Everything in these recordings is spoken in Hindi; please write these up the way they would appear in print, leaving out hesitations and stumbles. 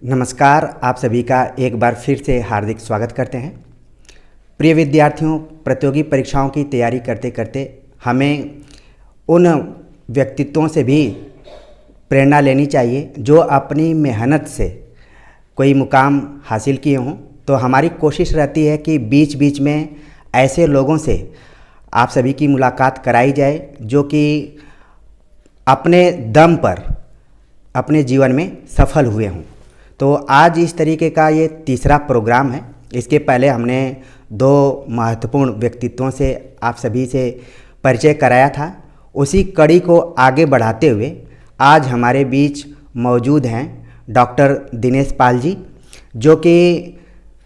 नमस्कार, आप सभी का एक बार फिर से हार्दिक स्वागत करते हैं। प्रिय विद्यार्थियों, प्रतियोगी परीक्षाओं की तैयारी करते करते हमें उन व्यक्तित्वों से भी प्रेरणा लेनी चाहिए जो अपनी मेहनत से कोई मुकाम हासिल किए हों। तो हमारी कोशिश रहती है कि बीच बीच में ऐसे लोगों से आप सभी की मुलाकात कराई जाए जो कि अपने दम पर अपने जीवन में सफल हुए हों। तो आज इस तरीके का ये तीसरा प्रोग्राम है। इसके पहले हमने दो महत्वपूर्ण व्यक्तित्वों से आप सभी से परिचय कराया था। उसी कड़ी को आगे बढ़ाते हुए आज हमारे बीच मौजूद हैं डॉक्टर दिनेश पाल जी, जो कि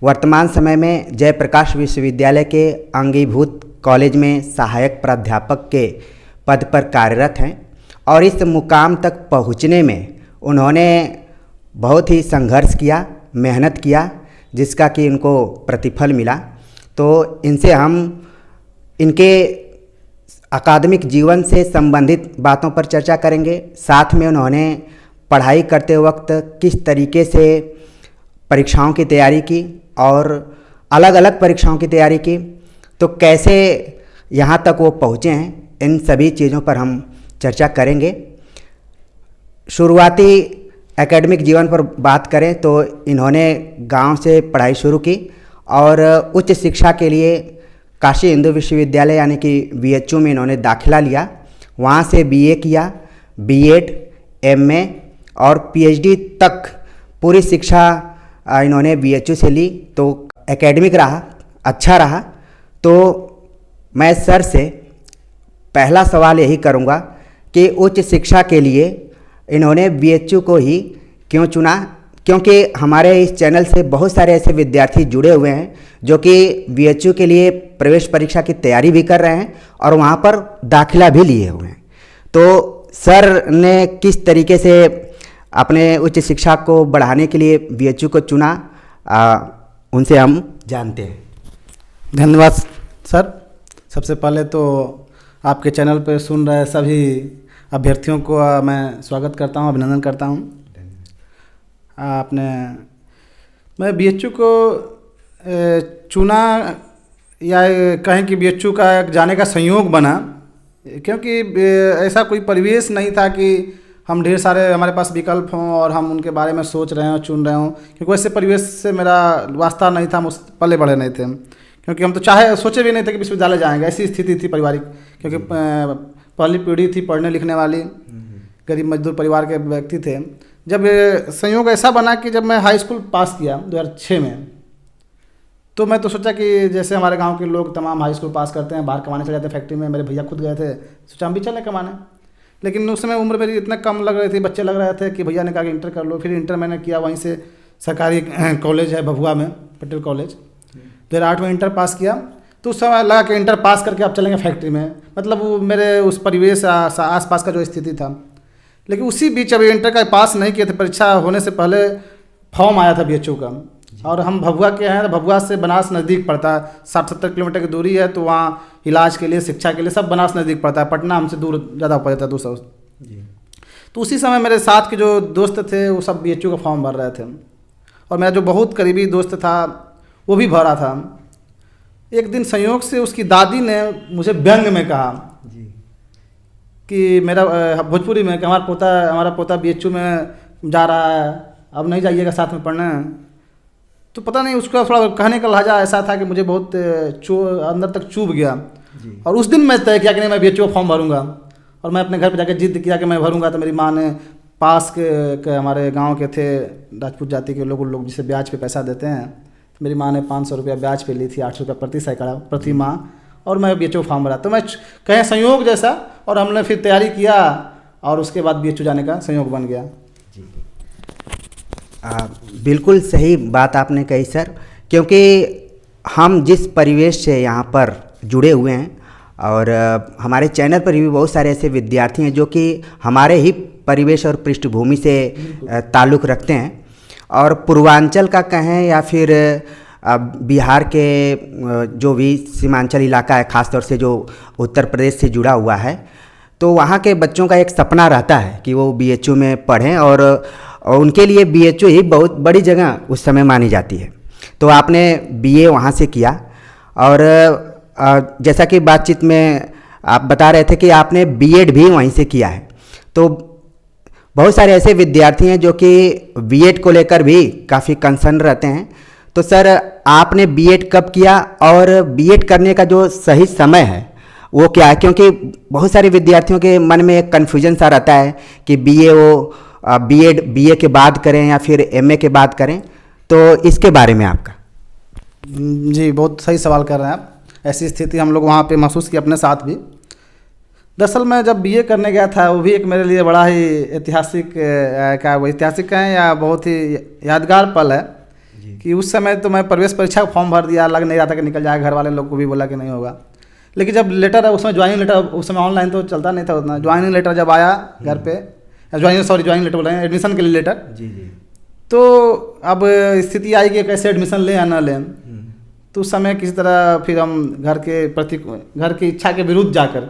वर्तमान समय में जयप्रकाश विश्वविद्यालय के अंगीभूत कॉलेज में सहायक प्राध्यापक के पद पर कार्यरत हैं। और इस मुकाम तक पहुंचने में उन्होंने बहुत ही संघर्ष किया, मेहनत किया, जिसका कि इनको प्रतिफल मिला। तो इनसे हम इनके अकादमिक जीवन से संबंधित बातों पर चर्चा करेंगे। साथ में उन्होंने पढ़ाई करते वक्त किस तरीके से परीक्षाओं की तैयारी की और अलग अलग परीक्षाओं की तैयारी की, तो कैसे यहाँ तक वो पहुँचे हैं, इन सभी चीज़ों पर हम चर्चा करेंगे। शुरुआती एकेडमिक जीवन पर बात करें तो इन्होंने गांव से पढ़ाई शुरू की और उच्च शिक्षा के लिए काशी हिंदू विश्वविद्यालय यानी कि BHU में इन्होंने दाखिला लिया। वहां से BA किया, B.Ed, MA और PhD तक पूरी शिक्षा इन्होंने BHU से ली। तो एकेडमिक रहा, अच्छा रहा। तो मैं सर से पहला सवाल यही करूँगा कि उच्च शिक्षा के लिए इन्होंने BHU को ही क्यों चुना, क्योंकि हमारे इस चैनल से बहुत सारे ऐसे विद्यार्थी जुड़े हुए हैं जो कि BHU के लिए प्रवेश परीक्षा की तैयारी भी कर रहे हैं और वहाँ पर दाखिला भी लिए हुए हैं। तो सर ने किस तरीके से अपने उच्च शिक्षा को बढ़ाने के लिए BHU को चुना, उनसे हम जानते हैं। धन्यवाद सर। सबसे पहले तो आपके चैनल पर सुन रहे सभी अभ्यर्थियों को मैं स्वागत करता हूं, अभिनंदन करता हूं। मैं BHU को चुना या कहें कि BHU का जाने का संयोग बना, क्योंकि ऐसा कोई परिवेश नहीं था कि हम ढेर सारे हमारे पास विकल्प हों और हम उनके बारे में सोच रहे हों, चुन रहे हों। क्योंकि वैसे परिवेश से मेरा वास्ता नहीं था, हम उस पले बढ़े नहीं थे। क्योंकि हम तो सोचे भी नहीं थे कि विश्वविद्यालय जाएंगे, ऐसी स्थिति थी पारिवारिक। क्योंकि पहली पीढ़ी थी पढ़ने लिखने वाली, गरीब मजदूर परिवार के व्यक्ति थे। जब संयोग ऐसा बना कि जब मैं हाई स्कूल पास किया 2006 में, तो मैं तो सोचा कि जैसे हमारे गांव के लोग तमाम हाई स्कूल पास करते हैं, बाहर कमाने चले जाते हैं फैक्ट्री में। मेरे भैया खुद गए थे, सोचा हम भी चलें कमाने। लेकिन उस समय उम्र मेरी इतना कम लग रही थी, बच्चे लग रहे थे कि भैया ने कहा कि इंटर कर लो। फिर इंटर मैंने किया, वहीं से सरकारी कॉलेज है भभुआ में, पटेल कॉलेज। 2008 में इंटर पास किया। तो उस समय लगा कि इंटर पास करके अब चलेंगे फैक्ट्री में, मतलब वो मेरे उस परिवेश आस पास का जो स्थिति था। लेकिन उसी बीच अभी इंटर का पास नहीं किए थे, परीक्षा होने से पहले फॉर्म आया था BHU का। और हम भभुआ के हैं, तो भभुआ से बनारस नज़दीक पड़ता है, 60-70 किलोमीटर की दूरी है। तो वहाँ इलाज के लिए, शिक्षा के लिए सब बनारस नज़दीक पड़ता है। पटना हमसे दूर ज़्यादा पड़ जाता है, 200। तो उसी समय मेरे साथ के जो दोस्त थे वो सब BHU का फॉर्म भर रहे थे, और मेरा जो बहुत करीबी दोस्त था वो भी भरा था। एक दिन संयोग से उसकी दादी ने मुझे व्यंग में कहा कि मेरा भोजपुरी में कि हमारा पोता BHU में जा रहा है, अब नहीं जाइएगा साथ में पढ़ने। तो पता नहीं उसका थोड़ा कहने का लहजा ऐसा था कि मुझे बहुत अंदर तक चुभ गया। और उस दिन मैं तय किया कि नहीं, मैं BHU का फॉर्म भरूंगा। और मैं अपने घर पर जाकर जिद किया कि मैं भरूंगा। तो मेरी माँ ने पास के हमारे गाँव के थे राजपूत जाति के लोग जिसे ब्याज पे पैसा देते हैं, तो मेरी माँ ने 500 रुपया ब्याज पे ली थी, 800 रुपया प्रति सैकड़ा प्रति माह। और मैं BHU फॉर्म भरा। तो मैं कहें संयोग जैसा, और हमने फिर तैयारी किया और उसके बाद BHU जाने का संयोग बन गया। जी, बिल्कुल सही बात आपने कही सर, क्योंकि हम जिस परिवेश से यहाँ पर जुड़े हुए हैं और हमारे चैनल पर भी बहुत सारे ऐसे विद्यार्थी हैं जो कि हमारे ही परिवेश और पृष्ठभूमि से ताल्लुक़ रखते हैं। और पूर्वांचल का कहें या फिर बिहार के जो भी सीमांचल इलाका है, ख़ासतौर से जो उत्तर प्रदेश से जुड़ा हुआ है, तो वहाँ के बच्चों का एक सपना रहता है कि वो BHU में पढ़ें और और उनके लिए बीएचयू ही बहुत बड़ी जगह उस समय मानी जाती है। तो आपने बीए वहाँ से किया और जैसा कि बातचीत में आप बता रहे थे कि आपने बीएड भी वहीं से किया है। तो बहुत सारे ऐसे विद्यार्थी हैं जो कि बीएड को लेकर भी काफ़ी कंसर्न रहते हैं। तो सर, आपने बीएड कब किया और बीएड करने का जो सही समय है वो क्या है? क्योंकि बहुत सारे विद्यार्थियों के मन में एक कन्फ्यूजन सा रहता है कि बीए के बाद करें या फिर एमए के बाद करें, तो इसके बारे में आपका। जी, बहुत सही सवाल कर रहे हैं आप। ऐसी स्थिति हम लोग वहाँ पे महसूस की अपने साथ भी। दरअसल मैं जब बीए करने गया था, वो भी एक मेरे लिए बड़ा ही ऐतिहासिक कहें या बहुत ही यादगार पल है कि उस समय तो मैं प्रवेश परीक्षा का फॉर्म भर दिया, लग नहीं रहा था कि निकल जाएगा, घर वाले लोग को भी बोला कि नहीं होगा। लेकिन जब लेटर उसमें ज्वाइनिंग लेटर, उस समय ऑनलाइन तो चलता नहीं था उतना, ज्वाइनिंग लेटर जब आया घर पे, ज्वाइनिंग लेटर बोल रहे हैं, एडमिशन के लिए लेटर। जी जी। तो अब स्थिति आई कि कैसे एडमिशन लें या ना लें। तो उस समय किसी तरह फिर हम घर की इच्छा के विरुद्ध जाकर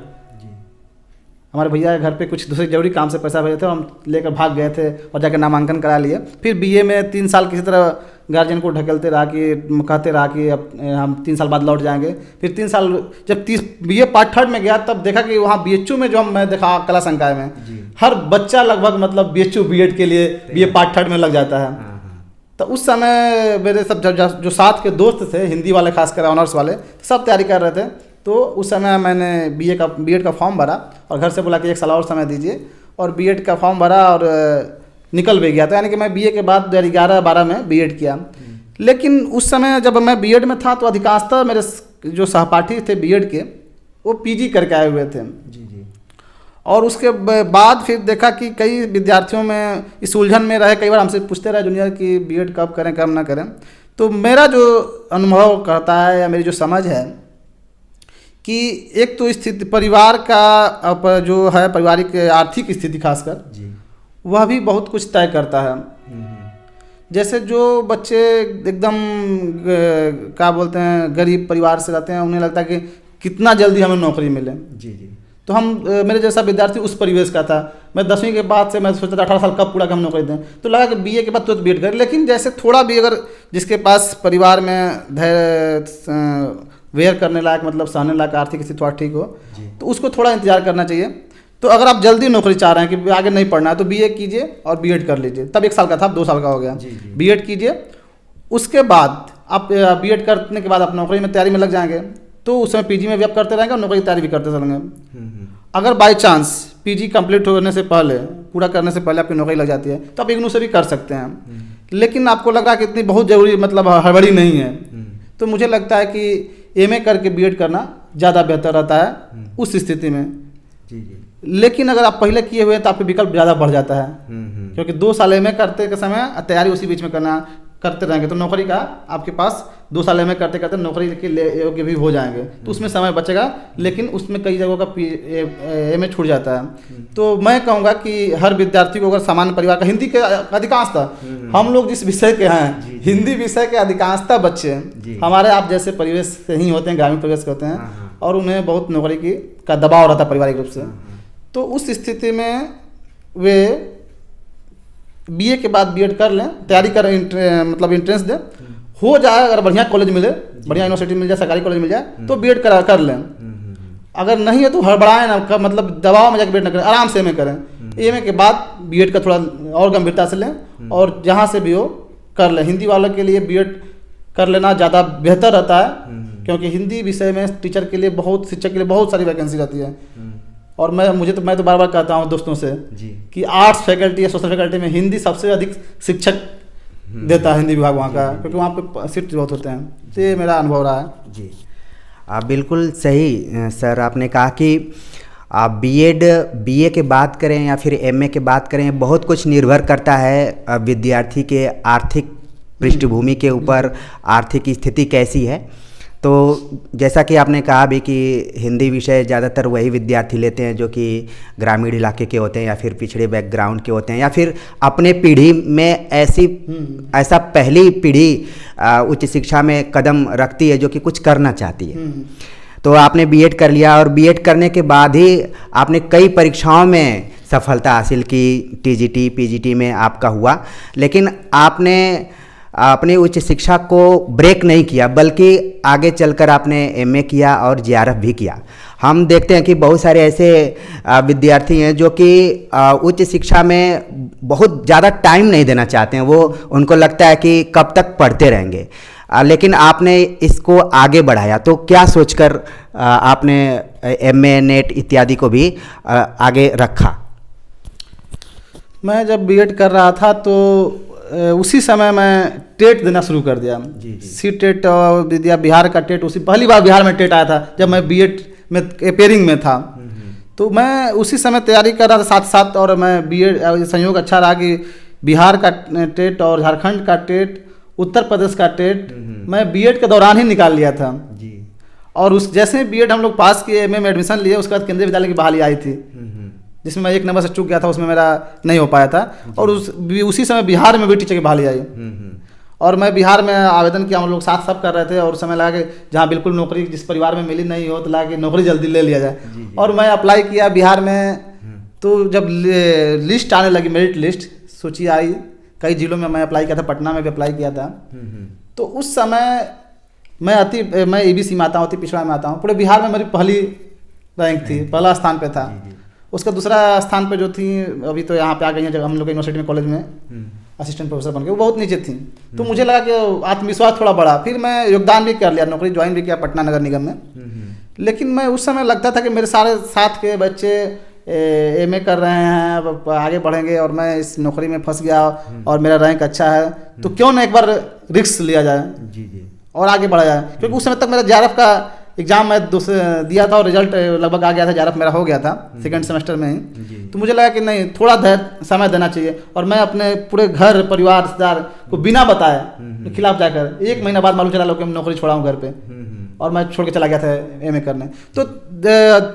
हमारे भैया के घर पे कुछ दूसरे जरूरी काम से पैसा भेजे थे, हम लेकर भाग गए थे और जाकर नामांकन करा लिए। फिर बीए में 3 साल किसी तरह गार्जियन को ढकेलते रहा कि कहते रहा कि अब हम 3 साल बाद लौट जाएंगे। फिर 3 साल जब बीए पार्ट 3 में गया तब देखा कि वहाँ बीएचयू में जो मैं देखा कला संकाय में हर बच्चा लगभग मतलब बीएचयू बीएड के लिए बीए पार्ट 3 में लग जाता है। तो उस समय मेरे सब जो साथ के दोस्त थे, हिंदी वाले खासकर ऑनर्स वाले, सब तैयारी कर रहे थे। तो उस समय मैंने बीएड का फॉर्म भरा और घर से बोला कि 1 साल और समय दीजिए, और बीएड का फॉर्म भरा और निकल भी गया था। यानी कि मैं बीए के बाद 2011-12 में बीएड किया। लेकिन उस समय जब मैं बीएड में था तो अधिकांशतः मेरे जो सहपाठी थे बीएड के, वो पीजी करके आए हुए थे। जी जी। और उसके बाद फिर देखा कि कई विद्यार्थियों में इस उलझन में रहे, कई बार हमसे पूछते रहे जूनियर कि बीएड कब करें कब ना करें। तो मेरा जो अनुभव करता है या मेरी जो समझ है कि एक तो स्थिति परिवार का जो है, पारिवारिक आर्थिक स्थिति खासकर वह भी बहुत कुछ तय करता है। जैसे जो बच्चे एकदम क्या बोलते हैं गरीब परिवार से रहते हैं, उन्हें लगता है कि कितना जल्दी हमें नौकरी मिले। जी जी। तो हम मेरे जैसा विद्यार्थी उस परिवेश का था। मैं 10वीं के बाद से मैं सोचता था 18 साल कब पूरा हम नौकरी दें, तो लगा कि बीए के बाद तो बीएड करें। लेकिन जैसे थोड़ा भी अगर जिसके पास परिवार में धैर्य वेयर करने लायक, मतलब सहने लायक आर्थिक स्थिति थोड़ा ठीक हो, तो उसको थोड़ा इंतजार करना चाहिए। तो अगर आप जल्दी नौकरी चाह रहे हैं कि आगे नहीं पढ़ना है तो बीए कीजिए और बीएड कर लीजिए। तब 1 साल का था, अब 2 साल का हो गया। बीएड कीजिए, उसके बाद आप बीएड करने के बाद आप नौकरी में तैयारी में लग जाएंगे, तो उस समय पीजी में भी आप करते रहेंगे और नौकरी की तैयारी भी करते चलेंगे। अगर बाई चांस पीजी कंप्लीट होने से पहले, पूरा करने से पहले आपकी नौकरी लग जाती है तो आप इग्नू से भी कर सकते हैं। लेकिन आपको लग रहा है कि इतनी बहुत ज़रूरी, मतलब हड़बड़ी नहीं है, तो मुझे लगता है कि एमए करके बीएड करना ज़्यादा बेहतर रहता है उस स्थिति में। जी जी। लेकिन अगर आप पहले किए हुए हैं तो आपके विकल्प ज़्यादा बढ़ जाता है, क्योंकि 2 साल एमए करते के समय तैयारी उसी बीच में करते रहेंगे तो नौकरी का आपके पास 2 साल एमए करते करते नौकरी के योग्य भी हो जाएंगे, तो उसमें समय बचेगा। लेकिन उसमें कई जगहों का एमए छूट जाता है। तो मैं कहूँगा कि हर विद्यार्थी को, अगर सामान्य परिवार का, हिंदी के अधिकांशतः हम लोग जिस विषय के हैं, हिंदी विषय के अधिकांशतः बच्चे हमारे आप जैसे परिवेश से ही होते हैं, ग्रामीण परिवेश के होते हैं, और उन्हें बहुत नौकरी का दबाव रहता है पारिवारिक रूप से। तो उस स्थिति में वे बीए के बाद बीएड कर लें, तैयारी करें, मतलब एंट्रेंस दें, हो जाए। अगर बढ़िया कॉलेज मिले, बढ़िया यूनिवर्सिटी मिल जाए, सरकारी कॉलेज मिल जाए तो बीएड कर लें। अगर नहीं है तो हड़बड़ाएं ना, मतलब दबाव में जाकर बीएड ना करें, आराम से एमए करें। एमए के बाद बीएड का थोड़ा और गंभीरता से लें और जहाँ से भी हो कर लें। हिंदी वालों के लिए बीएड कर लेना ज़्यादा बेहतर रहता है, क्योंकि हिंदी विषय में टीचर के लिए शिक्षक के लिए बहुत सारी वैकेंसी रहती है। और मैं तो बार बार कहता हूँ दोस्तों से कि आर्ट्स फैकल्टी या सोशल फैकल्टी में हिंदी सबसे अधिक शिक्षक देता है हिंदी विभाग वहाँ का, क्योंकि वहाँ पे सीट बहुत होते हैं। तो ये मेरा अनुभव रहा है। जी, आप बिल्कुल सही सर आपने कहा कि आप बीए के बात करें या फिर एमए के बात करें, बहुत कुछ निर्भर करता है विद्यार्थी के आर्थिक पृष्ठभूमि के ऊपर, आर्थिक स्थिति कैसी है। तो जैसा कि आपने कहा भी कि हिंदी विषय ज़्यादातर वही विद्यार्थी लेते हैं जो कि ग्रामीण इलाके के होते हैं या फिर पिछड़े बैकग्राउंड के होते हैं, या फिर अपने पीढ़ी में ऐसा पहली पीढ़ी उच्च शिक्षा में कदम रखती है जो कि कुछ करना चाहती है। तो आपने बीएड कर लिया और बीएड करने के बाद ही आपने कई परीक्षाओं में सफलता हासिल की, टीजीटी पीजीटी में आपका हुआ, लेकिन आपने अपनी उच्च शिक्षा को ब्रेक नहीं किया बल्कि आगे चलकर आपने एमए किया और जेआरएफ भी किया। हम देखते हैं कि बहुत सारे ऐसे विद्यार्थी हैं जो कि उच्च शिक्षा में बहुत ज़्यादा टाइम नहीं देना चाहते हैं, वो उनको लगता है कि कब तक पढ़ते रहेंगे, लेकिन आपने इसको आगे बढ़ाया। तो क्या सोचकर आपने एमए नेट इत्यादि को भी आगे रखा? मैं जब बीएड कर रहा था तो उसी समय मैं टेट देना शुरू कर दिया। सी टेट दिया, बिहार का टेट, उसी पहली बार बिहार में टेट आया था जब मैं बीएड में अपेयरिंग में था। तो मैं उसी समय तैयारी कर रहा था साथ साथ, और मैं बीएड संयोग अच्छा रहा कि बिहार का टेट और झारखंड का टेट, उत्तर प्रदेश का टेट मैं बीएड के दौरान ही निकाल लिया था। और उस जैसे बीएड हम लोग पास किए, एमए में एडमिशन लिए, उसके बाद केंद्रीय विद्यालय की बहाली आई थी जिसमें मैं 1 नंबर से चूक गया था, उसमें मेरा नहीं हो पाया था। और उसी समय बिहार में भी टीचर की बहाली आई और मैं बिहार में आवेदन किया, हम लोग साथ सब कर रहे थे और समय लगा कि जहाँ बिल्कुल नौकरी जिस परिवार में मिली नहीं हो तो लगा कि नौकरी जल्दी ले लिया जाए। और मैं अप्लाई किया बिहार में। तो जब लिस्ट आने लगी, मेरिट लिस्ट सूची आई, कई जिलों में मैं अप्लाई किया था, पटना में भी अप्लाई किया था। तो उस समय मैं ईबीसी में आता हूँ, अति पिछड़ा में आता हूँ। पूरे बिहार में मेरी पहली रैंक थी, पहला स्थान पे था। उसका दूसरा स्थान पे जो थी, अभी तो यहाँ पे आ गई हैं जब हम लोग यूनिवर्सिटी में, कॉलेज में असिस्टेंट प्रोफेसर बन के, वो बहुत नीचे थी। तो मुझे लगा कि आत्मविश्वास थोड़ा बढ़ा, फिर मैं योगदान भी कर लिया, नौकरी ज्वाइन भी किया पटना नगर निगम में। लेकिन मैं उस समय लगता था कि मेरे सारे साथ के बच्चे एमए कर रहे हैं, आगे बढ़ेंगे और मैं इस नौकरी में फंस गया और मेरा रैंक अच्छा है, तो क्यों ना एक बार रिस्क लिया जाए और आगे बढ़ा जाए। क्योंकि उस समय तक मेरा जेआरएफ का एग्जाम मैं दिया था और रिजल्ट लगभग आ गया था, जेआरएफ मेरा हो गया था सेकंड सेमेस्टर में ही। तो मुझे लगा कि नहीं, थोड़ा समय देना चाहिए। और मैं अपने पूरे घर परिवार रिश्तेदार को बिना बताए खिलाफ जाकर 1 महीना बाद मालूम चला लो कि मैं नौकरी छोड़ा हूँ घर पे, और मैं छोड़ के चला गया था एमए करने। तो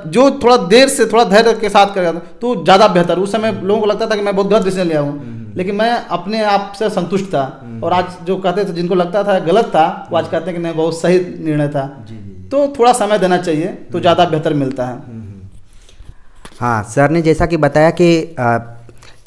जो थोड़ा देर से थोड़ा धैर्य के साथ कर तो ज़्यादा बेहतर। उस समय लोगों को लगता था कि मैं बहुत गलत डिसीजन लिया हूँ, लेकिन मैं अपने आप से संतुष्ट था। और आज जो कहते थे, जिनको लगता था गलत था, वो आज कहते हैं कि नहीं, बहुत सही निर्णय था। तो थोड़ा समय देना चाहिए तो ज़्यादा बेहतर मिलता है। हाँ, सर ने जैसा कि बताया कि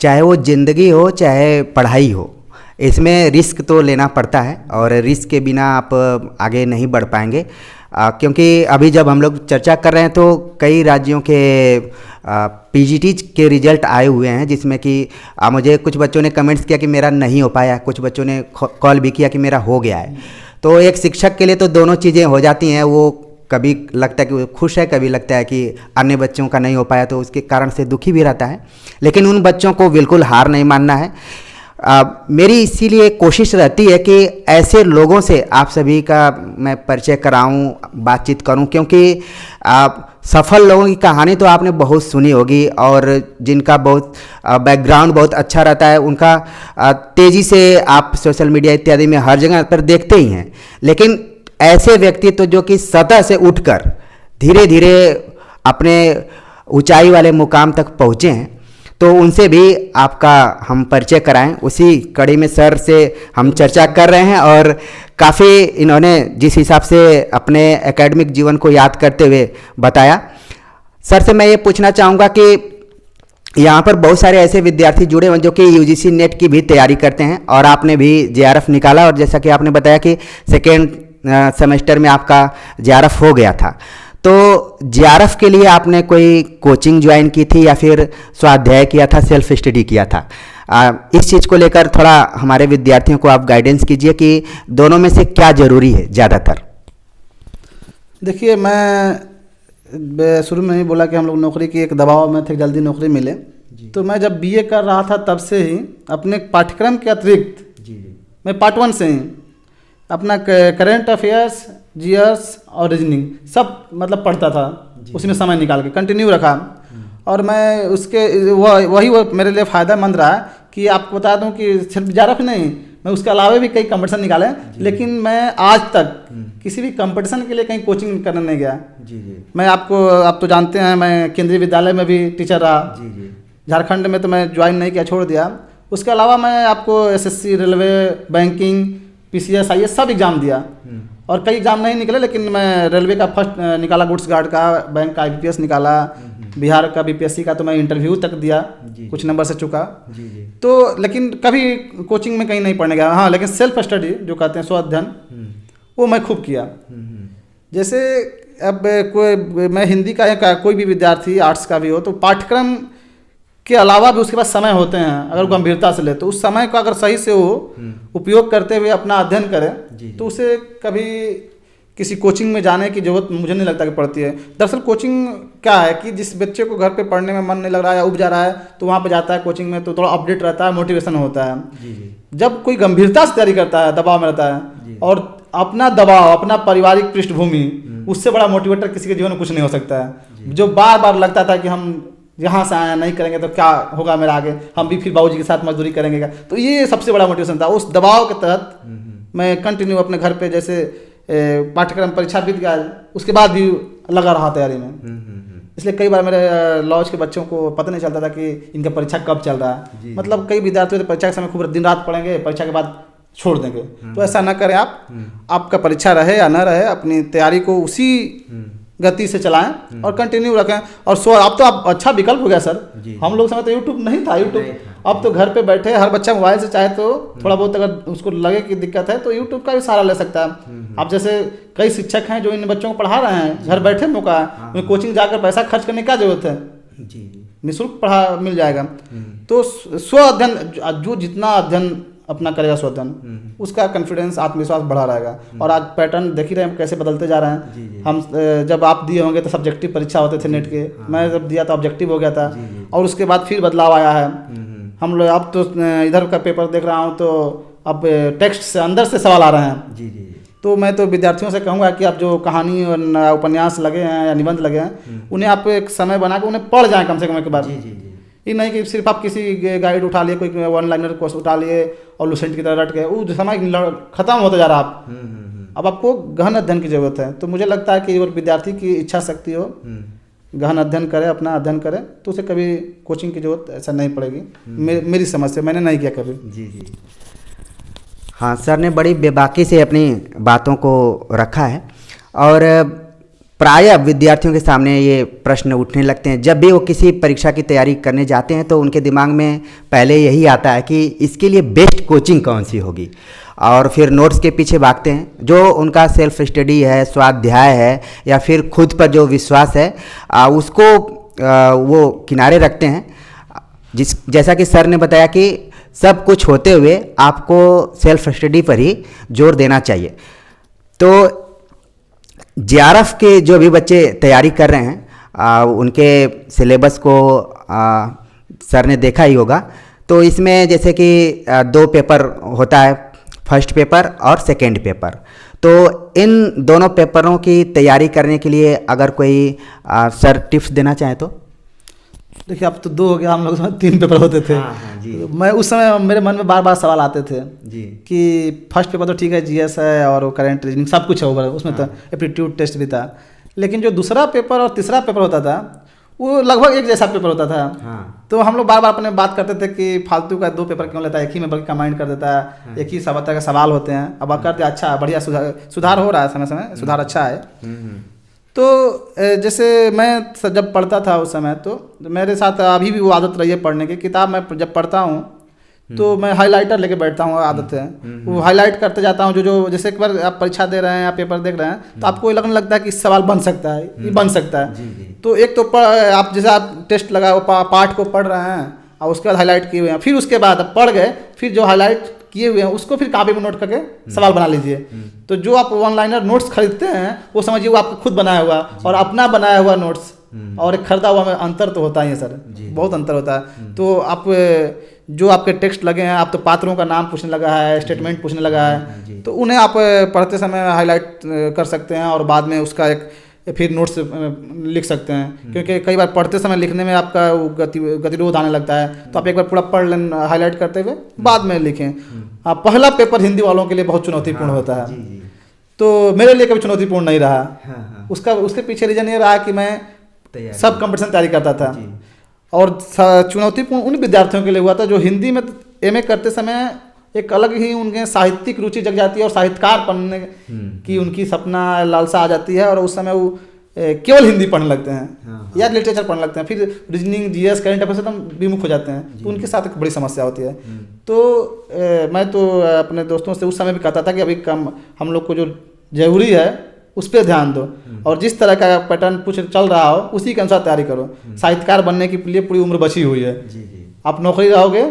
चाहे वो ज़िंदगी हो चाहे पढ़ाई हो, इसमें रिस्क तो लेना पड़ता है और रिस्क के बिना आप आगे नहीं बढ़ पाएंगे। क्योंकि अभी जब हम लोग चर्चा कर रहे हैं तो कई राज्यों के पीजीटी के रिजल्ट आए हुए हैं, जिसमें कि मुझे कुछ बच्चों ने कमेंट्स किया कि मेरा नहीं हो पाया, कुछ बच्चों ने कॉल भी किया कि मेरा हो गया है। तो एक शिक्षक के लिए तो दोनों चीज़ें हो जाती हैं। वो कभी लगता है कि वो खुश है, कभी लगता है कि अन्य बच्चों का नहीं हो पाया तो उसके कारण से दुखी भी रहता है। लेकिन उन बच्चों को बिल्कुल हार नहीं मानना है। मेरी इसीलिए कोशिश रहती है कि ऐसे लोगों से आप सभी का मैं परिचय कराऊं, बातचीत करूं, क्योंकि सफल लोगों की कहानी तो आपने बहुत सुनी होगी और जिनका बहुत बैकग्राउंड बहुत अच्छा रहता है, उनका तेज़ी से आप सोशल मीडिया इत्यादि में हर जगह पर देखते ही हैं। लेकिन ऐसे व्यक्ति तो जो कि सतह से उठकर धीरे धीरे अपने ऊंचाई वाले मुकाम तक पहुँचे हैं, तो उनसे भी आपका हम परिचय कराएं। उसी कड़ी में सर से हम चर्चा कर रहे हैं और काफ़ी इन्होंने जिस हिसाब से अपने एकेडमिक जीवन को याद करते हुए बताया। सर से मैं ये पूछना चाहूँगा कि यहाँ पर बहुत सारे ऐसे विद्यार्थी जुड़े हुए जो कि यूजीसी नेट की भी तैयारी करते हैं और आपने भी जेआरएफ निकाला, और जैसा कि आपने बताया कि सेकेंड सेमेस्टर में आपका जेआरएफ हो गया था। तो जेआरएफ के लिए आपने कोई कोचिंग ज्वाइन की थी या फिर स्वाध्याय किया था, सेल्फ स्टडी किया था? इस चीज़ को लेकर थोड़ा हमारे विद्यार्थियों को आप गाइडेंस कीजिए कि दोनों में से क्या ज़रूरी है ज़्यादातर। देखिए, मैं शुरू में ही बोला कि हम लोग नौकरी की एक दबाव में थे, जल्दी नौकरी मिले। तो मैं जब बीए कर रहा था तब से ही अपने पाठ्यक्रम के अतिरिक्त मैं पार्ट 1 से ही अपना करेंट अफेयर्स, जीएस और रीजनिंग सब मतलब पढ़ता था, उसमें समय निकाल के कंटिन्यू रखा। और मैं उसके वही मेरे लिए फ़ायदेमंद रहा कि आपको बता दूं कि सिर्फ जेआरएफ नहीं, मैं उसके अलावा भी कई कंपटीशन निकाले, लेकिन मैं आज तक किसी भी कंपटीशन के लिए कहीं कोचिंग करने नहीं गया। मैं आप तो जानते हैं, मैं केंद्रीय विद्यालय में भी टीचर रहा। झारखंड में तो मैं ज्वाइन नहीं किया, छोड़ दिया। उसके अलावा मैं आपको SSC, railway, banking, PCS, IAS सब एग्ज़ाम दिया और कई एग्ज़ाम नहीं निकले, लेकिन मैं रेलवे का फर्स्ट निकाला, गुड्स गार्ड का, बैंक का IBPS निकाला, बिहार का BPSC का तो मैं इंटरव्यू तक दिया, कुछ नंबर से चुका। तो लेकिन कभी कोचिंग में कहीं नहीं पढ़ने गया। हाँ, लेकिन सेल्फ स्टडी जो कहते हैं, स्व अध्ययन, वो मैं खूब किया। जैसे अब मैं हिंदी का या कोई भी विद्यार्थी आर्ट्स का भी हो, तो पाठ्यक्रम के अलावा भी उसके पास समय होते हैं, अगर गंभीरता से ले तो उस समय को अगर सही से वो उपयोग करते हुए अपना अध्ययन करे तो उसे कभी किसी कोचिंग में जाने की जरूरत मुझे नहीं लगता कि पड़ती है। दरअसल कोचिंग क्या है कि जिस बच्चे को घर पे पढ़ने में मन नहीं लग रहा है या उब जा रहा है तो वहाँ पे जाता है कोचिंग में, तो थोड़ा अपडेट रहता है, मोटिवेशन होता है। जब कोई गंभीरता से तैयारी करता है, दबाव में रहता है, और अपना दबाव, अपना पारिवारिक पृष्ठभूमि, उससे बड़ा मोटिवेटर किसी के जीवन में कुछ नहीं हो सकता है। जो बार बार लगता था कि हम यहाँ से आए नहीं करेंगे तो क्या होगा मेरा आगे, हम भी फिर बाबूजी के साथ मजदूरी करेंगे क्या, तो ये सबसे बड़ा मोटिवेशन था। उस दबाव के तहत मैं कंटिन्यू अपने घर पे, जैसे पाठ्यक्रम परीक्षा बीत गया, उसके बाद भी लगा रहा तैयारी में। इसलिए कई बार मेरे लॉज के बच्चों को पता नहीं चलता था कि इनका परीक्षा कब चल रहा है। मतलब कई विद्यार्थी तो परीक्षा के समय खूब दिन रात पढ़ेंगे, परीक्षा के बाद छोड़ देंगे। तो ऐसा ना करें आप, आपका परीक्षा रहे या ना रहे, अपनी तैयारी को उसी गति से चलाएं और कंटिन्यू रखें। और अब तो आप अच्छा विकल्प हो गया सर, हम लोग समय तो यूट्यूब नहीं था। अब तो घर पे बैठे हर बच्चा मोबाइल से चाहे तो थोड़ा बहुत अगर उसको लगे कि दिक्कत है तो यूट्यूब का भी सहारा ले सकता है। अब जैसे कई शिक्षक हैं जो इन बच्चों को पढ़ा रहे हैं, घर बैठे मौका है, उन्हें कोचिंग जाकर पैसा खर्च करने की क्या जरूरत है, निःशुल्क पढ़ा मिल जाएगा। तो स्व अध्ययन, जो जितना अध्ययन अपना करेगा स्व अध्ययन, उसका कॉन्फिडेंस, आत्मविश्वास बढ़ा रहेगा। और आज पैटर्न देख ही रहे हैं कैसे बदलते जा रहे हैं। हम जब आप दिए होंगे तो सब्जेक्टिव परीक्षा होते थे नेट के, मैं जब दिया था ऑब्जेक्टिव हो गया था, और उसके बाद फिर बदलाव आया है। हम लोग अब तो इधर का पेपर देख रहा हूँ तो अब टेक्स्ट से अंदर से सवाल आ रहे हैं। तो मैं तो विद्यार्थियों से कहूँगा कि आप जो कहानी और उपन्यास लगे हैं या निबंध लगे हैं, उन्हें आप एक समय बना के उन्हें पढ़ जाएं कम से कम एक बार। ये नहीं कि सिर्फ आप किसी गाइड उठा लिए, कोई वन लाइनर कोर्स उठा लिए और लुसेंट की तरह रट गए, वो समय खत्म होता जा रहा आप। अब आपको गहन अध्ययन की जरूरत है। तो मुझे लगता है कि अगर विद्यार्थी की इच्छा शक्ति हो, गहन अध्ययन करे, अपना अध्ययन करे, तो उसे कभी कोचिंग की जरूरत ऐसा नहीं पड़ेगी। मेरी समझ से, मैंने नहीं किया कभी। हाँ, सर ने बड़ी बेबाकी से अपनी बातों को रखा है। और प्रायः विद्यार्थियों के सामने ये प्रश्न उठने लगते हैं जब भी वो किसी परीक्षा की तैयारी करने जाते हैं, तो उनके दिमाग में पहले यही आता है कि इसके लिए बेस्ट कोचिंग कौन सी होगी, और फिर नोट्स के पीछे भागते हैं। जो उनका सेल्फ स्टडी है, स्वाध्याय है, या फिर खुद पर जो विश्वास है, उसको वो किनारे रखते हैं। जैसा कि सर ने बताया कि सब कुछ होते हुए आपको सेल्फ स्टडी पर ही जोर देना चाहिए। तो JRF के जो भी बच्चे तैयारी कर रहे हैं, उनके सिलेबस को सर ने देखा ही होगा। तो इसमें जैसे कि 2 पेपर होता है, फर्स्ट पेपर और सेकेंड पेपर। तो इन दोनों पेपरों की तैयारी करने के लिए अगर कोई सर टिप्स देना चाहें तो। देखिए, अब तो 2 हो गया, हम लोग उसमें 3 पेपर होते थे। जी। मैं उस समय मेरे मन में बार बार सवाल आते थे जी कि फर्स्ट पेपर तो ठीक है, GS है और करंट रीजनिंग सब कुछ है ऊपर, उसमें तो एप्टीट्यूड टेस्ट भी था। लेकिन जो दूसरा पेपर और तीसरा पेपर होता था वो लगभग एक जैसा पेपर होता था। तो हम लोग बार बार अपने बात करते थे कि फालतू का 2 पेपर क्यों लेता है, एक ही में बल्कि कंबाइन कर देता है, एक ही सब तरह के सवाल होते हैं। अब करते अच्छा, बढ़िया सुधार हो रहा है, समय समय सुधार अच्छा है। तो जैसे मैं जब पढ़ता था उस समय, तो मेरे साथ अभी भी वो आदत रही है पढ़ने की। किताब मैं जब पढ़ता हूँ तो मैं हाइलाइटर लेके बैठता हूँ, आदत है वो हाईलाइट करते जाता हूँ। जो जैसे एक बार आप परीक्षा दे रहे हैं या पेपर देख रहे हैं तो आपको लगने लगता है कि सवाल बन सकता है, ये बन सकता है। तो एक तो आप जैसे आप टेस्ट लगा पाठ को पढ़ रहे हैं और उसके बाद हाईलाइट किए हुए हैं, फिर उसके बाद आप पढ़ गए, फिर जो हाईलाइट किए हुए हैं उसको फिर कॉपी में नोट करके सवाल बना लीजिए। तो जो आप वन लाइनर नोट्स खरीदते हैं वो समझिए वो आपका खुद बनाया हुआ और अपना बनाया हुआ नोट्स और एक खरीदा हुआ में अंतर तो होता ही है सर, बहुत अंतर होता है। तो आप जो आपके टेक्स्ट लगे हैं, आप तो पात्रों का नाम पूछने लगा है, स्टेटमेंट पूछने लगा है, तो उन्हें आप पढ़ते समय हाईलाइट कर सकते हैं और बाद में उसका एक फिर नोट्स लिख सकते हैं। क्योंकि कई बार पढ़ते समय लिखने में आपका गतिरोध आने लगता है, तो आप एक बार पूरा पढ़ लें हाईलाइट करते हुए, बाद में लिखें। पहला पेपर हिंदी वालों के लिए बहुत चुनौतीपूर्ण होता है, तो मेरे लिए कभी चुनौतीपूर्ण नहीं रहा। उसके पीछे रीजन ये रहा कि मैं सब कंपटीशन तैयारी करता था और चुनौतीपूर्ण उन विद्यार्थियों के लिए हुआ था जो हिंदी में MA करते समय एक अलग ही उनके साहित्यिक रुचि जग जाती है और साहित्यकार बनने की उनकी सपना लालसा आ जाती है, और उस समय वो केवल हिंदी पढ़ने लगते हैं या लिटरेचर पढ़ने लगते हैं, फिर रीजनिंग, जीएस, करंट अफेयर से एकदम विमुख हो जाते हैं। तो उनके साथ एक बड़ी समस्या होती है। तो मैं तो अपने दोस्तों से उस समय भी कहता था कि अभी कम हम लोग को जो ज़रूरी है उस पर ध्यान दो, और जिस तरह का पैटर्न कुछ चल रहा हो उसी के अनुसार तैयारी करो। साहित्यकार बनने के लिए पूरी उम्र बची हुई है। आप नौकरी रहोगे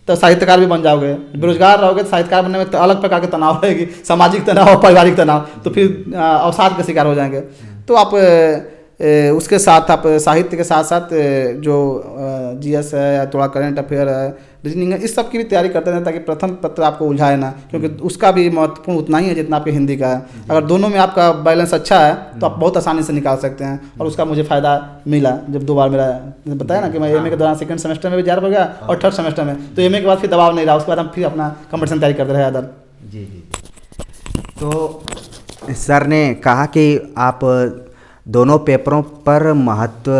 तो साहित्यकार भी बन जाओगे, बेरोजगार रहोगे तो साहित्यकार बनने में तो अलग प्रकार के तनाव रहेगी, सामाजिक तनाव, पारिवारिक तनाव, तो फिर अवसाद का शिकार हो जाएंगे। तो आप उसके साथ आप साहित्य के साथ साथ जो जीएस है या थोड़ा करंट अफेयर है, रीजनिंग है, इस सब की भी तैयारी करते रहें ताकि प्रथम पत्र आपको उलझाए ना, क्योंकि उसका भी महत्वपूर्ण उतना ही है जितना आपके हिंदी का है। अगर दोनों में आपका बैलेंस अच्छा है तो आप बहुत आसानी से निकाल सकते हैं, और उसका मुझे फ़ायदा मिला जब 2 बार मेरा बताया ना कि मैं एमए के दौरान सेकंड सेमेस्टर में भी जार हो गया और थर्ड सेमेस्टर में, तो एमए के बाद फिर दबाव नहीं रहा, उसके बाद हम फिर अपना कंपटीशन तैयारी करते रहे अदर। जी। तो सर ने कहा कि आप दोनों पेपरों पर महत्व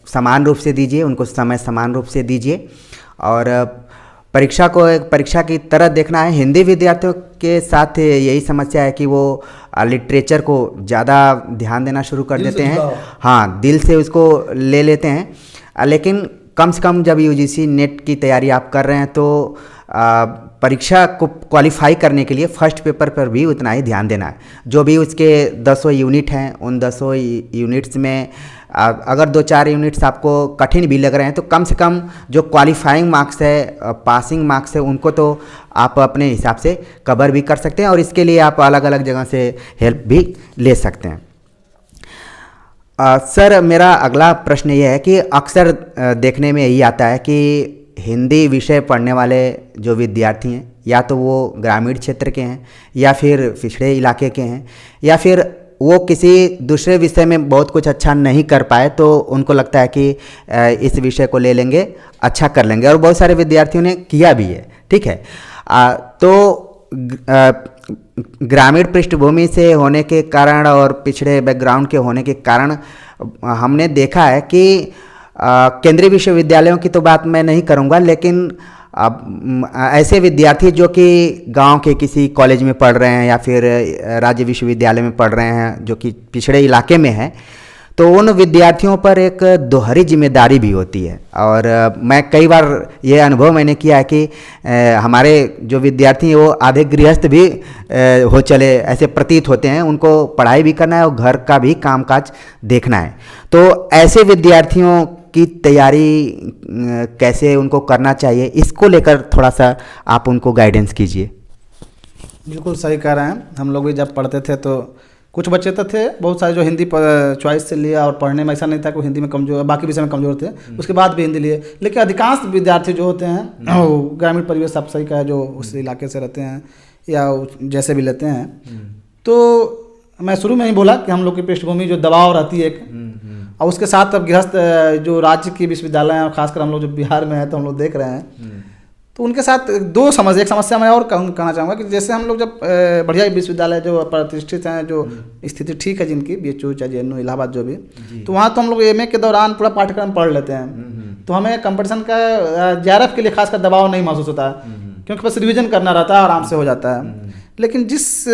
समान रूप से दीजिए, उनको समय समान रूप से दीजिए, और परीक्षा को एक परीक्षा की तरह देखना है। हिंदी विद्यार्थियों के साथ यही समस्या है कि वो लिटरेचर को ज़्यादा ध्यान देना शुरू कर देते हैं, हाँ, दिल से उसको ले लेते हैं। लेकिन कम से कम जब यूजीसी नेट की तैयारी आप कर रहे हैं तो परीक्षा को क्वालिफाई करने के लिए फर्स्ट पेपर पर भी उतना ही ध्यान देना है। जो भी उसके 10 यूनिट हैं, उन 10 यूनिट्स में अगर 2-4 यूनिट्स आपको कठिन भी लग रहे हैं तो कम से कम जो क्वालिफाइंग मार्क्स है, पासिंग मार्क्स है, उनको तो आप अपने हिसाब से कवर भी कर सकते हैं, और इसके लिए आप अलग अलग जगह से हेल्प भी ले सकते हैं। सर, मेरा अगला प्रश्न ये है कि अक्सर देखने में यही आता है कि हिंदी विषय पढ़ने वाले जो विद्यार्थी हैं, या तो वो ग्रामीण क्षेत्र के हैं, या फिर पिछड़े इलाके के हैं, या फिर वो किसी दूसरे विषय में बहुत कुछ अच्छा नहीं कर पाए, तो उनको लगता है कि इस विषय को ले लेंगे, अच्छा कर लेंगे, और बहुत सारे विद्यार्थियों ने किया भी है, ठीक है। तो ग्रामीण पृष्ठभूमि से होने के कारण और पिछड़े बैकग्राउंड के होने के कारण हमने देखा है कि केंद्रीय विश्वविद्यालयों की तो बात मैं नहीं करूंगा, लेकिन ऐसे विद्यार्थी जो कि गांव के किसी कॉलेज में पढ़ रहे हैं या फिर राज्य विश्वविद्यालय में पढ़ रहे हैं जो कि पिछड़े इलाके में है, तो उन विद्यार्थियों पर एक दोहरी जिम्मेदारी भी होती है। और मैं कई बार ये अनुभव मैंने किया है कि हमारे जो विद्यार्थी हैं वो आधे गृहस्थ भी हो चले ऐसे प्रतीत होते हैं, उनको पढ़ाई भी करना है और घर का भी कामकाज देखना है। तो ऐसे विद्यार्थियों की तैयारी कैसे उनको करना चाहिए, इसको लेकर थोड़ा सा आप उनको गाइडेंस कीजिए। बिल्कुल सही कह रहे हैं। हम लोग भी जब पढ़ते थे तो कुछ बच्चे तो थे बहुत सारे जो हिंदी चॉइस से लिया, और पढ़ने में ऐसा नहीं था कोई हिंदी में कमजोर, बाकी विषय में कमजोर थे, उसके बाद भी हिंदी लिए। लेकिन अधिकांश विद्यार्थी जो होते हैं वो ग्रामीण परिवेश, आप सही कहा, जो उस इलाके से रहते हैं या जैसे भी लेते हैं। तो मैं शुरू में ही बोला कि हम लोग की पृष्ठभूमि जो दबाव रहती है एक, और उसके साथ अब गृहस्थ जो राज्य की विश्वविद्यालय हैं, और खासकर हम लोग जो बिहार में है तो हम लोग देख रहे हैं, तो उनके साथ एक समस्या मैं और कहना चाहूँगा कि जैसे हम लोग जब बढ़िया विश्वविद्यालय जो प्रतिष्ठित हैं, जो स्थिति ठीक है जिनकी, बीएचयू चाहे जेएनयू, इलाहाबाद जो भी, तो वहाँ तो हम लोग एमए के दौरान पूरा पाठ्यक्रम पढ़ लेते हैं, तो हमें कंपटीशन का जेआरएफ के लिए खासकर दबाव नहीं महसूस होता है, क्योंकि बस रिविजन करना रहता है, आराम से हो जाता है। लेकिन जिस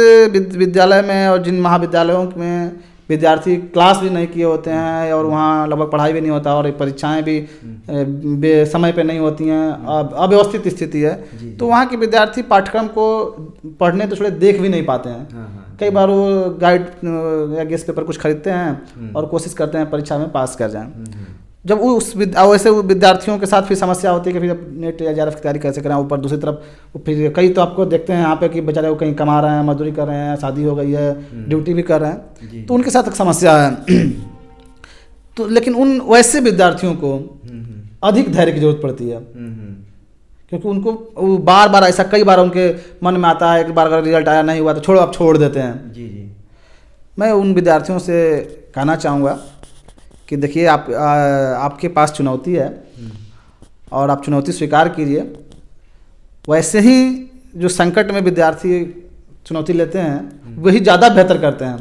विद्यालय में और जिन महाविद्यालयों में विद्यार्थी क्लास भी नहीं किए होते हैं और वहाँ लगभग पढ़ाई भी नहीं होता और परीक्षाएं भी समय पे नहीं होती हैं, अव्यवस्थित स्थिति है, तो वहाँ के विद्यार्थी पाठ्यक्रम को पढ़ने तो छोड़े देख भी नहीं पाते हैं। कई बार वो गाइड या गेस्ट पेपर कुछ खरीदते हैं और कोशिश करते हैं परीक्षा में पास कर जाएं। जब वैसे विद्यार्थियों के साथ फिर समस्या होती है कि फिर नेट या जेआरएफ की तैयारी कैसे करें। ऊपर दूसरी तरफ फिर कई तो आपको देखते हैं यहाँ पे कि बेचारे वो कहीं कमा रहे हैं, मजदूरी कर रहे हैं, शादी हो गई है, ड्यूटी भी कर रहे हैं, तो उनके साथ एक समस्या है। तो लेकिन उन वैसे विद्यार्थियों को अधिक धैर्य की जरूरत पड़ती है, क्योंकि उनको बार बार ऐसा कई बार उनके मन में आता है, एक बार अगर रिजल्ट आया नहीं हुआ तो छोड़ो, आप छोड़ देते हैं। जी जी। मैं उन विद्यार्थियों से कहना चाहूँगा कि देखिए आपके पास चुनौती है और आप चुनौती स्वीकार कीजिए। वैसे ही जो संकट में विद्यार्थी चुनौती लेते हैं वही ज़्यादा बेहतर करते हैं।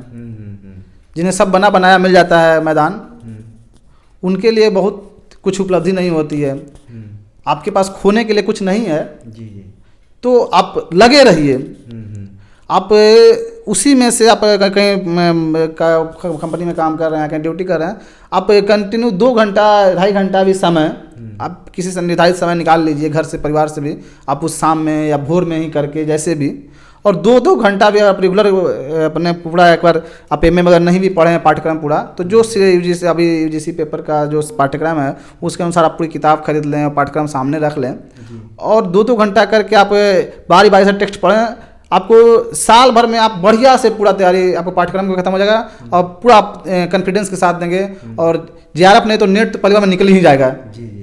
जिन्हें सब बना बनाया मिल जाता है मैदान, उनके लिए बहुत कुछ उपलब्धि नहीं होती है। आपके पास खोने के लिए कुछ नहीं है, तो आप लगे रहिए। आप उसी में से आप कहीं कंपनी में काम कर रहे हैं, कहीं ड्यूटी कर रहे हैं, आप कंटिन्यू 2 घंटा 2.5 घंटा भी समय आप किसी से निर्धारित समय निकाल लीजिए, घर से परिवार से भी, आप उस शाम में या भोर में ही करके जैसे भी, और 2-2 घंटा भी आप रेगुलर अपने पूरा एक बार आप एमए अगर नहीं भी पढ़े हैं पाठ्यक्रम पूरा, तो जो यूजीसी अभी यूजीसी पेपर का जो पाठ्यक्रम है उसके अनुसार आप पूरी किताब खरीद लें और पाठ्यक्रम सामने रख लें और 2-2 घंटा करके आप बारी बारी से टेक्स्ट पढ़ें। आपको साल भर में आप बढ़िया से पूरा तैयारी, आपको पाठ्यक्रम को खत्म हो जाएगा और पूरा आप कॉन्फिडेंस के साथ देंगे और जेआरएफ नहीं तो नेट तो पहली बार में निकल ही जाएगा।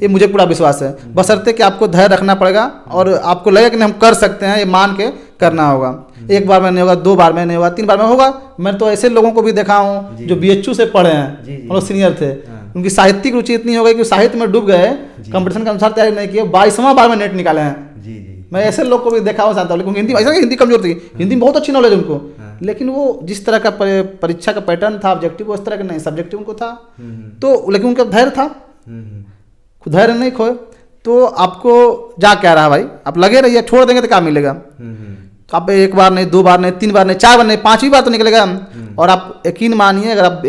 ये मुझे पूरा विश्वास है, बशर्ते कि आपको धैर्य रखना पड़ेगा और आपको लगेगा कि हम कर सकते हैं, ये मान के करना होगा। 1 बार में नहीं होगा, 2 बार में नहीं होगा, 3 बार में होगा। मैं तो ऐसे लोगों को भी देखा हूँ जो बीएचयू से पढ़े हैं, हम लोग सीनियर थे, उनकी साहित्यिक रुचि इतनी हो गई कि साहित्य में डूब गए, कंपटीशन के अनुसार तैयारी नहीं किए, 22वां बार में नेट निकाले हैं। मैं ऐसे लोग को भी देखा हो सकता हूँ, लेकिन हिंदी ऐसा हिंदी कमजोर थी, हिंदी में बहुत अच्छी नॉलेज उनको, लेकिन वो जिस तरह का परीक्षा का पैटर्न था ऑब्जेक्टिव वो इस तरह का नहीं, सब्जेक्टिव उनको था, तो लेकिन उनका धैर्य था, धैर्य नहीं खोए। तो आपको जा क्या रहा भाई, आप लगे रहिए, छोड़ देंगे तो क्या मिलेगा। तो आप 1 बार नहीं, 2 बार नहीं, 3 बार नहीं, 4 बार नहीं, 5वीं बार तो निकलेगा। और आप यकीन मानिए, अगर आप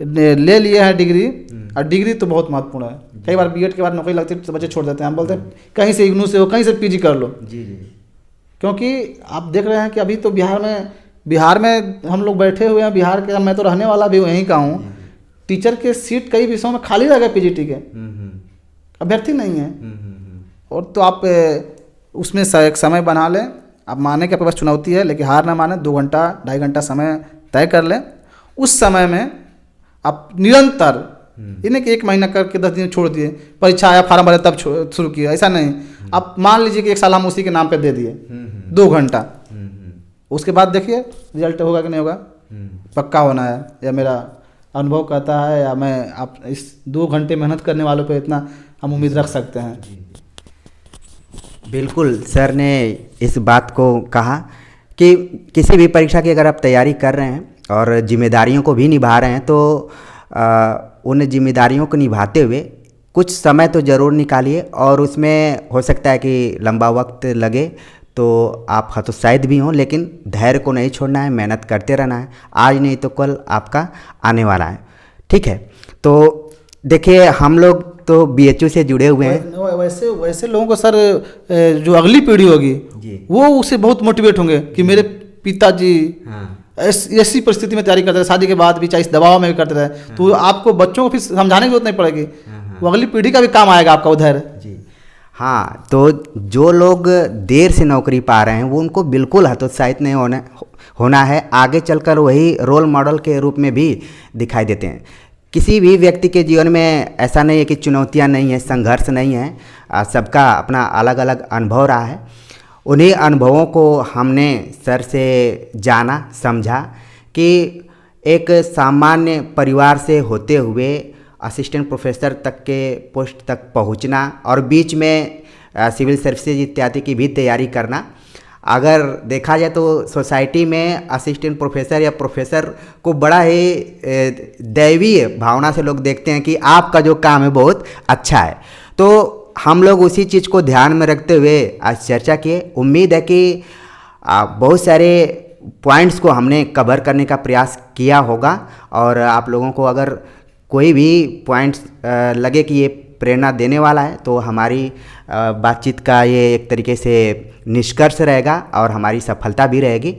ले लिए हैं डिग्री, और डिग्री तो बहुत महत्वपूर्ण है। कई बार बीएड के बाद नौकरी लगती है तो बच्चे छोड़ देते हैं, हम बोलते हैं कहीं से इग्नू से हो, कहीं से पीजी कर लो। क्योंकि आप देख रहे हैं कि अभी तो बिहार में हम लोग बैठे हुए हैं, बिहार के, मैं तो रहने वाला भी वहीं का हूँ, टीचर के सीट कई विषयों में खाली रह गए, पीजीटी के अभ्यर्थी नहीं है। और तो आप उसमें एक समय बना लें, आप माने कि आपके पास चुनौती है, लेकिन हार ना माने, 2 घंटा 2.5 घंटा समय तय कर लें। उस समय में आप निरंतर, इन्हें कि 1 महीना करके 10 दिन छोड़ दिए, परीक्षा आया फार्म भरे तब शुरू किया, ऐसा नहीं। आप मान लीजिए कि 1 साल हम उसी के नाम पे दे दिए, 2 घंटा, उसके बाद देखिए रिजल्ट होगा कि नहीं होगा, पक्का होना है, या मेरा अनुभव कहता है, या मैं आप इस 2 घंटे मेहनत करने वालों पे इतना हम उम्मीद रख सकते हैं। बिल्कुल, सर ने इस बात को कहा कि किसी भी परीक्षा की अगर आप तैयारी कर रहे हैं और जिम्मेदारियों को भी निभा रहे हैं, तो उन जिम्मेदारियों को निभाते हुए कुछ समय तो ज़रूर निकालिए, और उसमें हो सकता है कि लंबा वक्त लगे तो आप हतोत्साहित भी हों, लेकिन धैर्य को नहीं छोड़ना है, मेहनत करते रहना है, आज नहीं तो कल आपका आने वाला है। ठीक है, तो देखिए हम लोग तो बीएचयू से जुड़े हुए हैं, वैसे लोगों को सर, जो अगली पीढ़ी होगी वो उससे बहुत मोटिवेट होंगे कि मेरे पिताजी ऐसी परिस्थिति में तैयारी करते रहे, शादी के बाद भी, चाहे इस दबाव में भी करते रहे, तो आपको बच्चों को फिर समझाने की जरूरत नहीं पड़ेगी, वो अगली पीढ़ी का भी काम आएगा आपका उधर। जी हाँ, तो जो लोग देर से नौकरी पा रहे हैं वो उनको बिल्कुल हतोत्साहित नहीं होना है, आगे चलकर वही रोल मॉडल के रूप में भी दिखाई देते हैं। किसी भी व्यक्ति के जीवन में ऐसा नहीं है कि चुनौतियां नहीं है, संघर्ष नहीं है, सबका अपना अलग अलग अनुभव रहा है। उन्हीं अनुभवों को हमने सर से जाना, समझा कि एक सामान्य परिवार से होते हुए असिस्टेंट प्रोफेसर तक के पोस्ट तक पहुंचना और बीच में सिविल सर्विसेज इत्यादि की भी तैयारी करना, अगर देखा जाए तो सोसाइटी में असिस्टेंट प्रोफेसर या प्रोफेसर को बड़ा ही दैवीय भावना से लोग देखते हैं कि आपका जो काम है बहुत अच्छा है। तो हम लोग उसी चीज़ को ध्यान में रखते हुए आज चर्चा किए। उम्मीद है कि बहुत सारे पॉइंट्स को हमने कवर करने का प्रयास किया होगा, और आप लोगों को अगर कोई भी पॉइंट्स लगे कि ये प्रेरणा देने वाला है तो हमारी बातचीत का ये एक तरीके से निष्कर्ष रहेगा और हमारी सफलता भी रहेगी।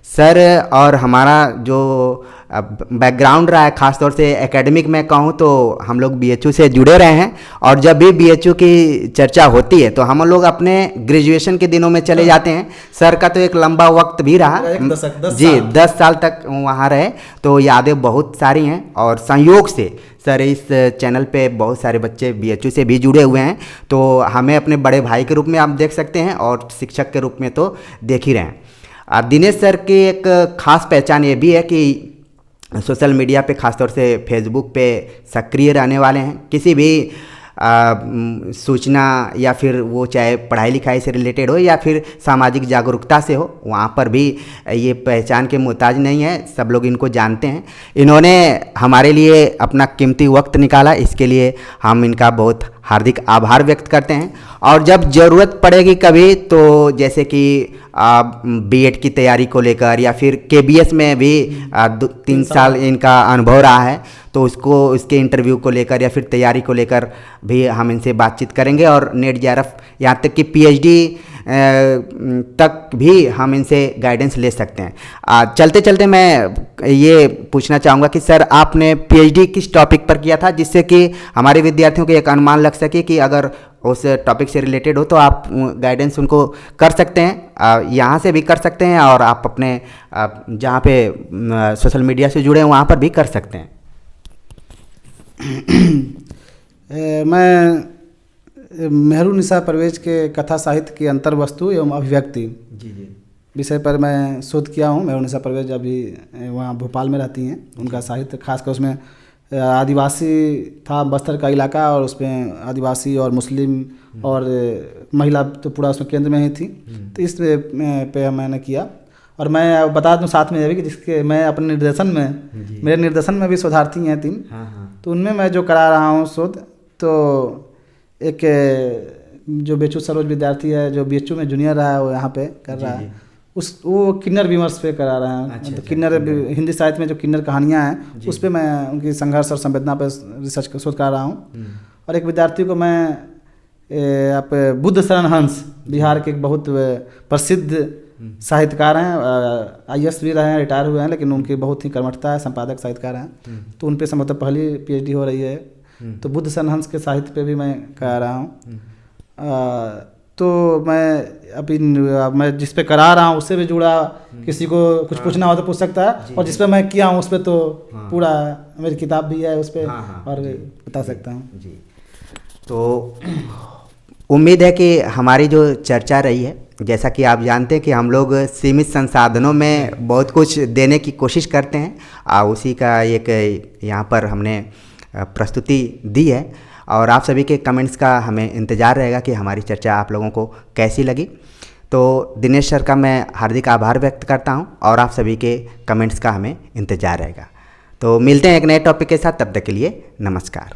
सर और हमारा जो बैकग्राउंड रहा है, ख़ास तौर से एकेडमिक में कहूँ तो हम लोग बीएचयू से जुड़े रहे हैं, और जब भी बीएचयू की चर्चा होती है तो हम लोग अपने ग्रेजुएशन के दिनों में चले जाते हैं। सर का तो एक लंबा वक्त भी रहा, 10 साल तक वहाँ रहे, तो यादें बहुत सारी हैं। और संयोग से सर इस चैनल पे बहुत सारे बच्चे बीएचयू से भी जुड़े हुए हैं, तो हमें अपने बड़े भाई के रूप में आप देख सकते हैं और शिक्षक के रूप में तो देख ही रहे हैं। दिनेश सर की एक ख़ास पहचान ये भी है कि सोशल मीडिया पे, ख़ास तौर से फेसबुक पे सक्रिय रहने वाले हैं। किसी भी सूचना या फिर वो चाहे पढ़ाई लिखाई से रिलेटेड हो या फिर सामाजिक जागरूकता से हो, वहाँ पर भी ये पहचान के मोहताज नहीं है, सब लोग इनको जानते हैं। इन्होंने हमारे लिए अपना कीमती वक्त निकाला, इसके लिए हम इनका बहुत हार्दिक आभार व्यक्त करते हैं। और जब ज़रूरत पड़ेगी कभी, तो जैसे कि बीएड की तैयारी को लेकर या फिर केबीएस में भी 3 साल इनका अनुभव रहा है, तो उसके इंटरव्यू को लेकर या फिर तैयारी को लेकर भी हम इनसे बातचीत करेंगे। और नेट जेआरएफ यहाँ तक कि पीएचडी तक भी हम इनसे गाइडेंस ले सकते हैं। चलते चलते मैं ये पूछना चाहूँगा कि सर, आपने पीएचडी किस टॉपिक पर किया था, जिससे कि हमारे विद्यार्थियों को एक अनुमान लग सके कि अगर उस टॉपिक से रिलेटेड हो तो आप गाइडेंस उनको कर सकते हैं, यहाँ से भी कर सकते हैं और आप अपने जहाँ पे सोशल मीडिया से जुड़े हैं वहाँ पर भी कर सकते हैं। मैं मेहरुनिसा परवेज के कथा साहित्य की अंतर वस्तु एवं अभिव्यक्ति विषय पर मैं शोध किया हूँ। मेहरुनिसा परवेज अभी वहाँ भोपाल में रहती हैं। उनका साहित्य खासकर उसमें आदिवासी था, बस्तर का इलाका, और उसमें आदिवासी और मुस्लिम और महिला तो पूरा उसमें केंद्र में ही थी। तो इस पे मैंने किया। और मैं बता दूं साथ में ये भी कि जिसके मैं अपने निर्देशन में, मेरे निर्देशन में भी शोधार्थी हैं 3, तो उनमें मैं जो करा रहा हूँ शोध, तो एक जो बेचू सरोज विद्यार्थी है जो बीएचयू में जूनियर रहा है, वो यहाँ पे कर रहा है, वो किन्नर विमर्श पे करा रहे हैं। अच्छा, तो किन्नर हिंदी साहित्य में जो किन्नर कहानियाँ हैं उस पर मैं उनकी संघर्ष और संवेदना पर रिसर्च शोध कर रहा हूँ। और एक विद्यार्थी को मैं आप बुद्ध शरण हंस, बिहार के एक बहुत प्रसिद्ध साहित्यकार हैं, आईएएस भी रहे हैं, रिटायर हुए हैं, लेकिन उनकी बहुत ही कर्मठता है, संपादक साहित्यकार हैं। तो उन पर संभवतः पहली पीएचडी हो रही है। तो बुद्ध शरण हंस के साहित्य पे भी मैं करा रहा हूँ। तो मैं अभी मैं जिस पे करा रहा हूँ उससे भी जुड़ा, किसी को कुछ पूछना हो तो पूछ सकता है। और जिस पे मैं किया हूँ उस पर तो पूरा मेरी किताब भी है उस पर, और बता सकता हूँ जी। तो उम्मीद है कि हमारी जो चर्चा रही है, जैसा कि आप जानते हैं कि हम लोग सीमित संसाधनों में बहुत कुछ देने की कोशिश करते हैं, उसी का एक यहाँ पर हमने प्रस्तुति दी है। और आप सभी के कमेंट्स का हमें इंतज़ार रहेगा कि हमारी चर्चा आप लोगों को कैसी लगी। तो दिनेश सर का मैं हार्दिक आभार व्यक्त करता हूं, और आप सभी के कमेंट्स का हमें इंतज़ार रहेगा। तो मिलते हैं एक नए टॉपिक के साथ, तब तक के लिए नमस्कार।